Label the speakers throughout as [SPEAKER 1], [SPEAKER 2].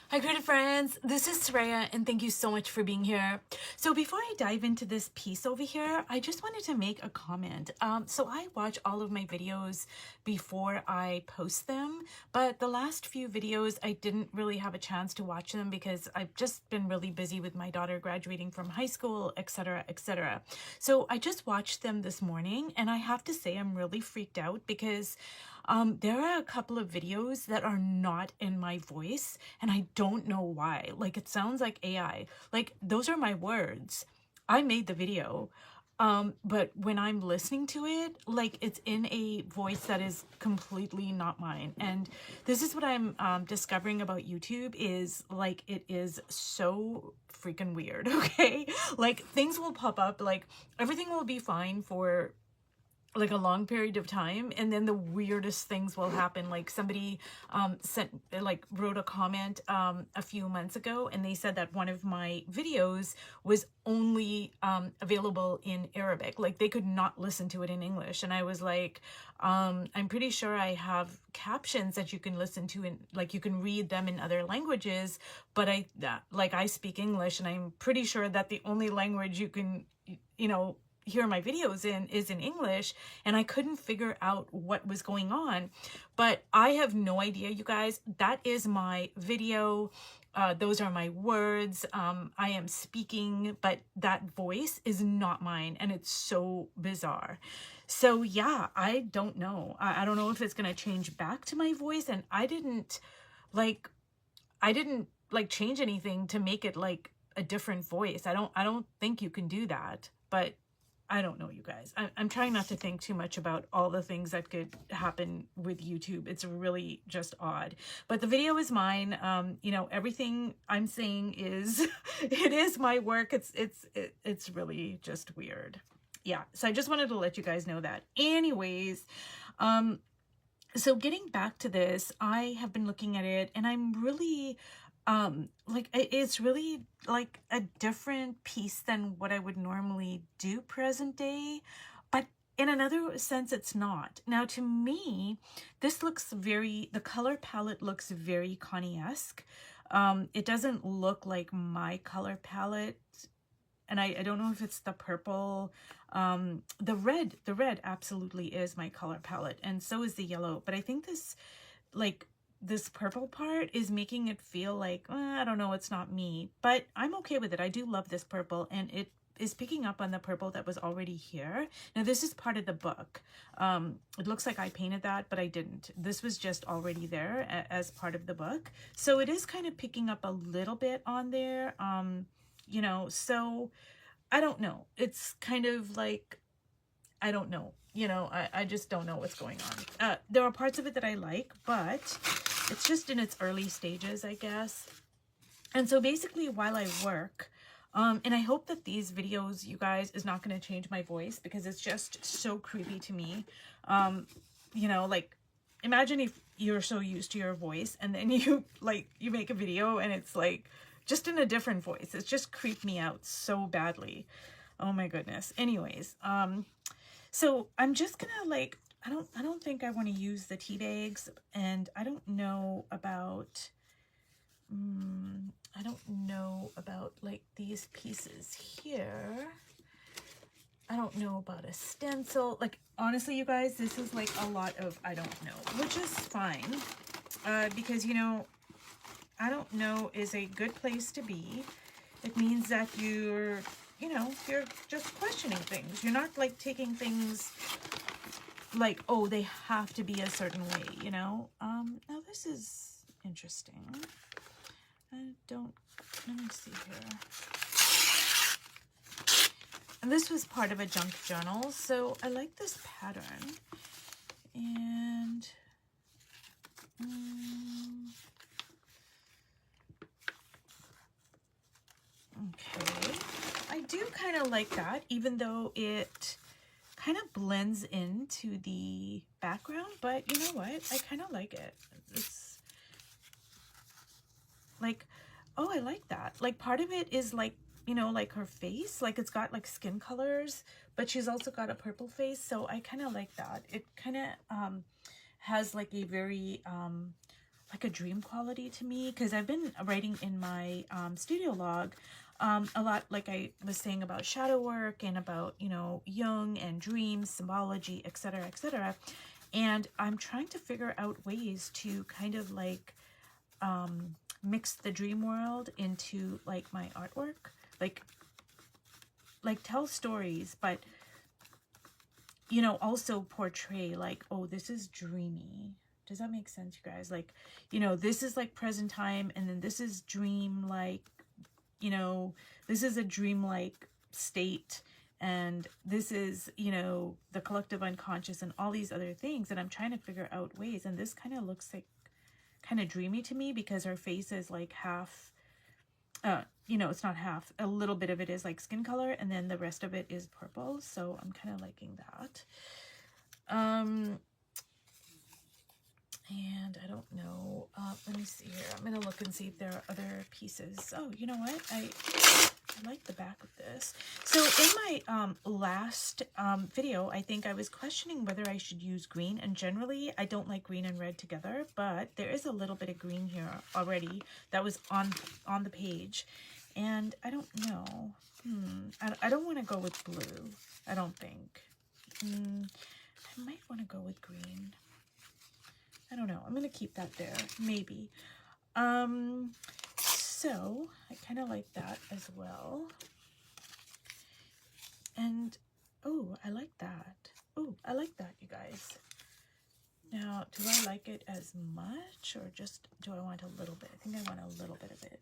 [SPEAKER 1] Hi creative friends, this is Saraya and thank you so much for being here. So before I dive into this piece over here, I just wanted to make a comment. So I watch all of my videos before I post them, but the last few videos I didn't really have a chance to watch them because I've just been really busy with my daughter graduating from high school, etc, etc. So I just watched them this morning and I have to say I'm really freaked out because there are a couple of videos that are not in my voice and I don't know why. Like it sounds like AI. Like those are my words. I made the video. But when I'm listening to it, like it's in a voice that is completely not mine. And this is what I'm discovering about YouTube is like it is so freaking weird, okay? Like things will pop up, like everything will be fine for like a long period of time and then the weirdest things will happen. Like somebody wrote a comment a few months ago and they said that one of my videos was only available in Arabic, like they could not listen to it in English. And I was like, I'm pretty sure I have captions that you can listen to and like you can read them in other languages, but I speak English and I'm pretty sure that the only language you can hear my videos in is in English, and I couldn't figure out what was going on. But I have no idea, you guys. That is my video. Those are my words. I am speaking, but that voice is not mine, and it's so bizarre. So yeah, I don't know. I don't know if it's gonna change back to my voice, and like I didn't like change anything to make it like a different voice. I don't think you can do that, but I don't know, you guys. I'm trying not to think too much about all the things that could happen with YouTube. It's really just odd. But the video is mine. Everything I'm saying is, it is my work. It's really just weird. Yeah, so I just wanted to let you guys know that. Anyways, so getting back to this, I have been looking at it and I'm really like it's really like a different piece than what I would normally do present day, but in another sense it's not. Now to me, this looks the color palette looks very Connie-esque. It doesn't look like my color palette, and I don't know if it's the purple. The red absolutely is my color palette, and so is the yellow, but I think this purple part is making it feel like, I don't know, it's not me, but I'm okay with it. I do love this purple, and it is picking up on the purple that was already here. Now this is part of the book. It looks like I painted that, but I didn't. This was just already there as part of the book. So it is kind of picking up a little bit on there. So I don't know. It's kind of like, I don't know. I just don't know what's going on. There are parts of it that I like, but it's just in its early stages, I guess. And so basically while I work, and I hope that these videos, you guys, is not going to change my voice because it's just so creepy to me. Like imagine if you're so used to your voice and then you make a video and it's like just in a different voice. It's just creeped me out so badly. Oh my goodness. Anyways, so I'm just gonna I don't think I want to use the tea bags, and I don't know about like these pieces here. I don't know about a stencil. Like honestly, you guys, this is like a lot of I don't know, which is fine. Because I don't know is a good place to be. It means that you're just questioning things. You're not like taking things like, oh, they have to be a certain way, Now this is interesting. Let me see here. And this was part of a junk journal, so I like this pattern. And okay, I do kind of like that, even though it kind of blends into the background, but you know what? I kind of like it. It's like, oh, I like that. Like part of it is like, like her face, like it's got like skin colors, but she's also got a purple face. So I kind of like that. It kind of has like a very like a dream quality to me, because I've been writing in my studio log a lot, like I was saying, about shadow work and about, you know, Jung and dreams, symbology, etc., etc. And I'm trying to figure out ways to kind of like mix the dream world into like my artwork, like tell stories, but you know, also portray like, oh, this is dreamy. Does that make sense, you guys? Like, you know, this is like present time, and then this is dream, like, you know, this is a dreamlike state, and this is, you know, the collective unconscious and all these other things. And I'm trying to figure out ways, and this kind of looks like kind of dreamy to me because her face is like half, you know, it's not half, a little bit of it is like skin color, and then the rest of it is purple. So I'm kind of liking that. And I don't know, let me see here. I'm gonna look and see if there are other pieces. Oh, you know what, I like the back of this. So in my last video, I think I was questioning whether I should use green, and generally I don't like green and red together, but there is a little bit of green here already that was on the page, and I don't know. I don't want to go with blue, I don't think. I might want to go with green. I don't know. I'm going to keep that there. Maybe. So I kind of like that as well. And, oh, I like that. Oh, I like that, you guys. Now, do I like it as much, or just do I want a little bit? I think I want a little bit of it.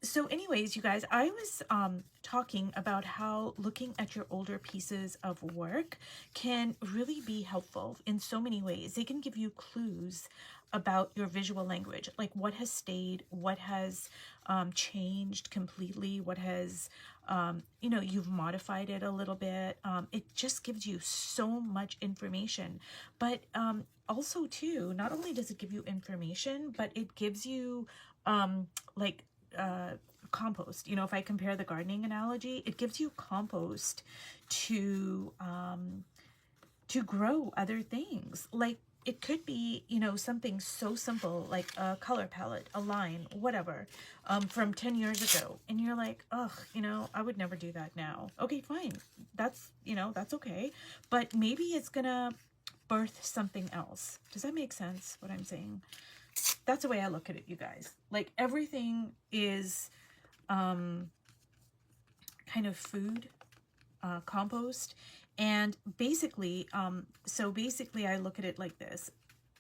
[SPEAKER 1] So anyways, you guys, I was talking about how looking at your older pieces of work can really be helpful in so many ways. They can give you clues about your visual language, like what has stayed, what has changed completely, what has, you know, you've modified it a little bit. It just gives you so much information. But also too, not only does it give you information, but it gives you like compost. You know, if I compare the gardening analogy, it gives you compost to grow other things. Like it could be, you know, something so simple like a color palette, a line, whatever, from 10 years ago, and you're like, ugh, you know, I would never do that now. Okay, fine, that's, you know, that's okay, but maybe it's gonna birth something else. Does that make sense, what I'm saying? That's the way I look at it, you guys. Like everything is kind of food, compost. And basically, so basically I look at it like this.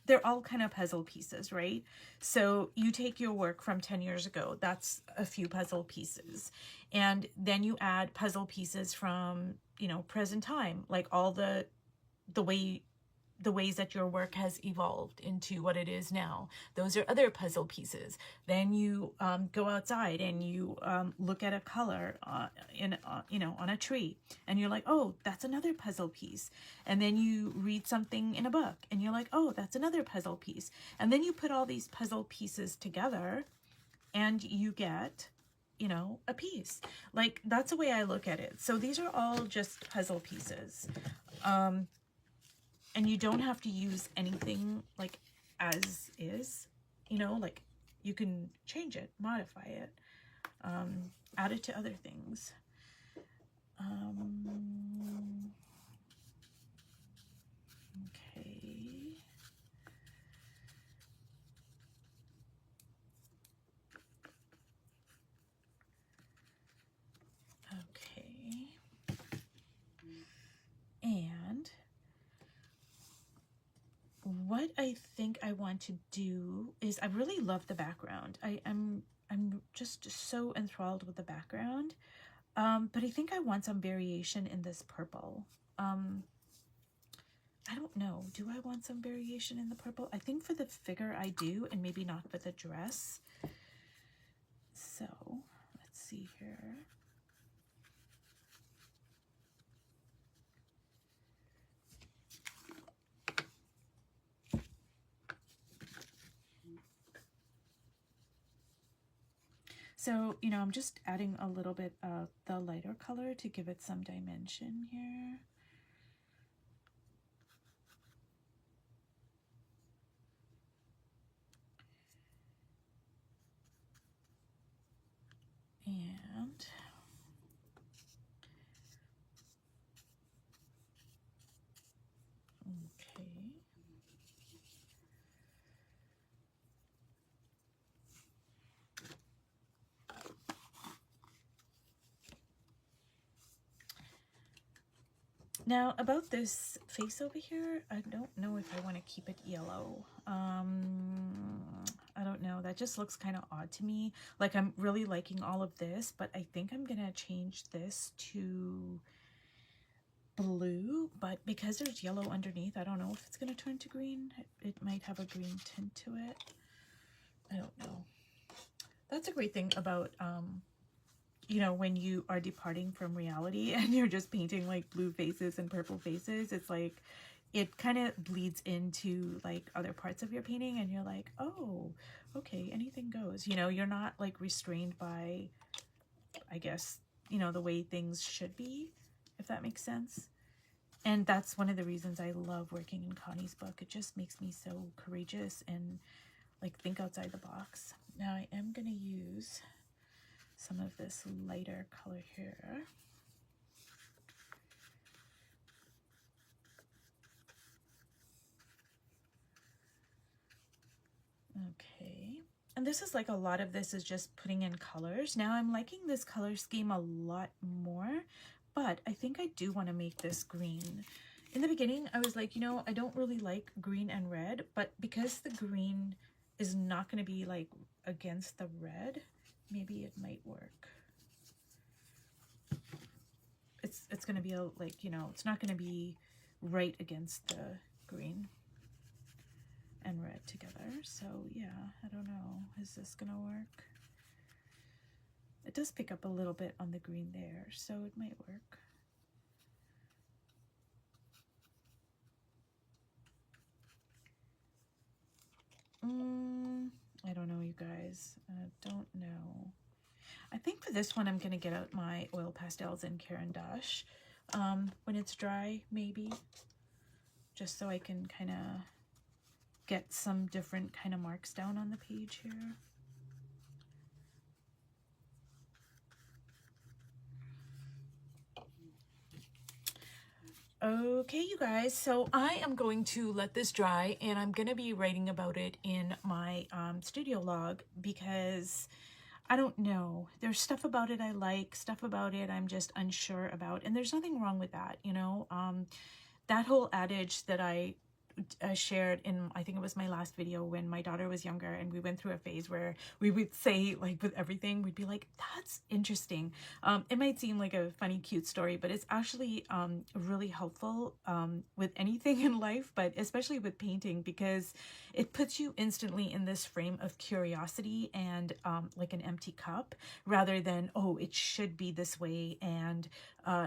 [SPEAKER 1] They're all kind of puzzle pieces, right? So you take your work from 10 years ago, that's a few puzzle pieces. And then you add puzzle pieces from, you know, present time, like all the ways that your work has evolved into what it is now. Those are other puzzle pieces. Then you go outside and you look at a color you know, on a tree, and you're like, oh, that's another puzzle piece. And then you read something in a book and you're like, oh, that's another puzzle piece. And then you put all these puzzle pieces together and you get, you know, a piece. Like that's the way I look at it. So these are all just puzzle pieces. And you don't have to use anything like as is, you know, like you can change it, modify it, add it to other things. Okay. Okay. And what I think I want to do is, I really love the background. I'm just so enthralled with the background. But I think I want some variation in this purple. I don't know. Do I want some variation in the purple? I think for the figure I do, and maybe not for the dress. So let's see here. So, you know, I'm just adding a little bit of the lighter color to give it some dimension here. Okay. Now, about this face over here, I don't know if I want to keep it yellow. I don't know. That just looks kind of odd to me. Like, I'm really liking all of this, but I think I'm going to change this to blue. But because there's yellow underneath, I don't know if it's going to turn to green. It might have a green tint to it. I don't know. That's a great thing about you know, when you are departing from reality and you're just painting like blue faces and purple faces, it's like it kind of bleeds into like other parts of your painting, and you're like, oh, okay, anything goes. You know, you're not like restrained by, I guess, you know, the way things should be, if that makes sense. And that's one of the reasons I love working in Connie's book. It just makes me so courageous and like think outside the box. Now I am going to use some of this lighter color here. Okay, and this is like a lot of this is just putting in colors. Now I'm liking this color scheme a lot more, but I think I do want to make this green. In the beginning, I was like, you know, I don't really like green and red, but because the green is not going to be like against the red, maybe it might work. It's going to be a, like, you know, it's not going to be right against the green and red together. So yeah, I don't know. Is this going to work? It does pick up a little bit on the green there, so it might work. I don't know, you guys. I don't know. I think for this one, I'm going to get out my oil pastels in Caran d'Ache when it's dry, maybe. Just so I can kind of get some different kind of marks down on the page here. Okay, you guys, so I am going to let this dry, and I'm going to be writing about it in my studio log, because I don't know. There's stuff about it I like, stuff about it I'm just unsure about, and there's nothing wrong with that, you know. That whole adage that I shared in, I think it was my last video, when my daughter was younger and we went through a phase where we would say, like, with everything, we'd be like, that's interesting. It might seem like a funny, cute story, but it's actually really helpful with anything in life, but especially with painting, because it puts you instantly in this frame of curiosity and like an empty cup, rather than, oh, it should be this way, and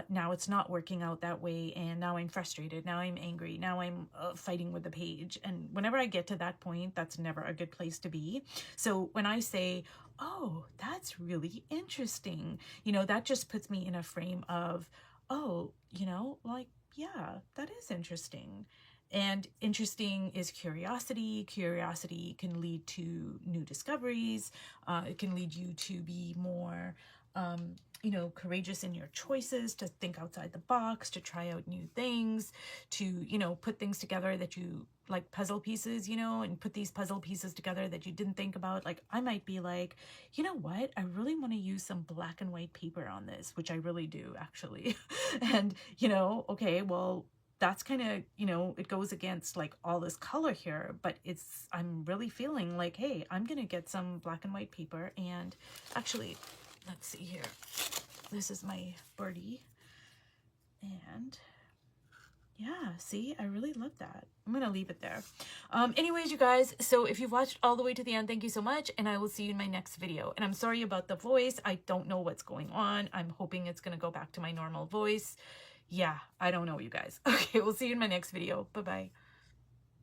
[SPEAKER 1] now it's not working out that way, and now I'm frustrated, now I'm angry, now I'm fighting with the page. And whenever I get to that point, that's never a good place to be. So when I say, oh, that's really interesting, you know, that just puts me in a frame of, oh, you know, like, yeah, that is interesting. And interesting is curiosity. Curiosity can lead to new discoveries. It can lead you to be more you know, courageous in your choices, to think outside the box, to try out new things, to, you know, put things together that you like, puzzle pieces, you know, and put these puzzle pieces together that you didn't think about. Like, I might be like, you know what, I really want to use some black and white paper on this, which I really do, actually. And, you know, okay, well, that's kind of, you know, it goes against like all this color here, but it's, I'm really feeling like, hey, I'm gonna get some black and white paper. And actually, let's see here, this is my birdie, and yeah, see, I really love that. I'm gonna leave it there. Anyways, you guys, so if you've watched all the way to the end, thank you so much, and I will see you in my next video. And I'm sorry about the voice. I don't know what's going on. I'm hoping it's gonna go back to my normal voice. Yeah, I don't know, you guys. Okay, we'll see you in my next video. Bye-bye.